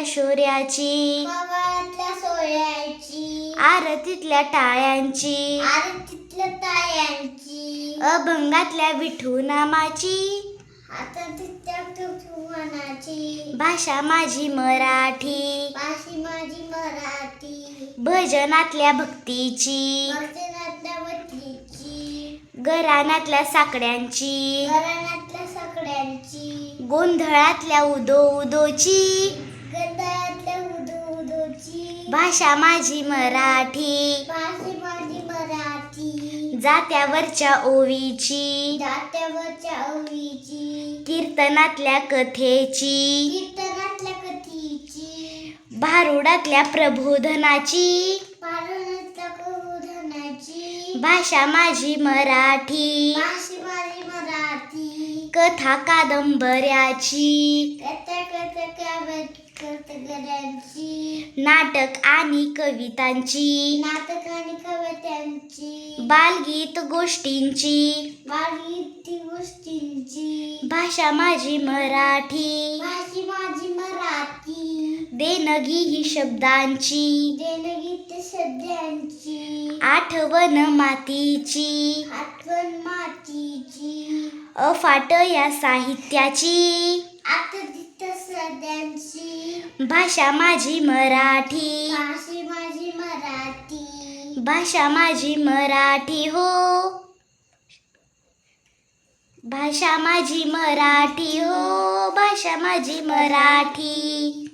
शौर्याची, खवळ्यातल्या सोहळ्याची, आरतीतल्या टाळ्यांची, आरतीतल्या तायांची, अभंगातल्या विठू नामाची, हातातल्या तुमनाची, भाषा माझी मराठी, भाषी माझी मराठी, भजनातल्या भक्तीची, भजनातल्या वतीची, घराण्यातल्या साकड्यांची, घराण्यातल्या सगळ्यांची, गोंधळातल्या उदो उदोची, गंधातल्या उदो उदोची, भाषा माझी मराठी, भाषी माझी मराठी, जात्यावरच्या ओवीची, जात्यावरच्या ओवीची, कीर्तनातल्या कथेची, कीर्तनातल्या कथीची, भारुडातल्या प्रबोधनाची, पारणातल्या कबोधनाची, भाषा माझी मराठी, भाषी माझी मराठी, कथा कादंबऱ्याची, कथा कथा कथांची, नाटक आणि कवितांची, नाटक आणि कवितांची, बालगीत गोष्टींची, बालगीती गोष्टींची, भाषा माझी मराठी, भाषी माझी मराठी, देणगी ही शब्दांची, देणगीत शब्दांची, आठवण मातीची, आठवण मातीची, अफाट या साहित्याची, आठवणीत सद्यांची, भाषा माझी मराठी, भाषी माझी मराठी, भाषा माझी मराठी हो, भाषा माझी मराठी हो, भाषा माझी मराठी.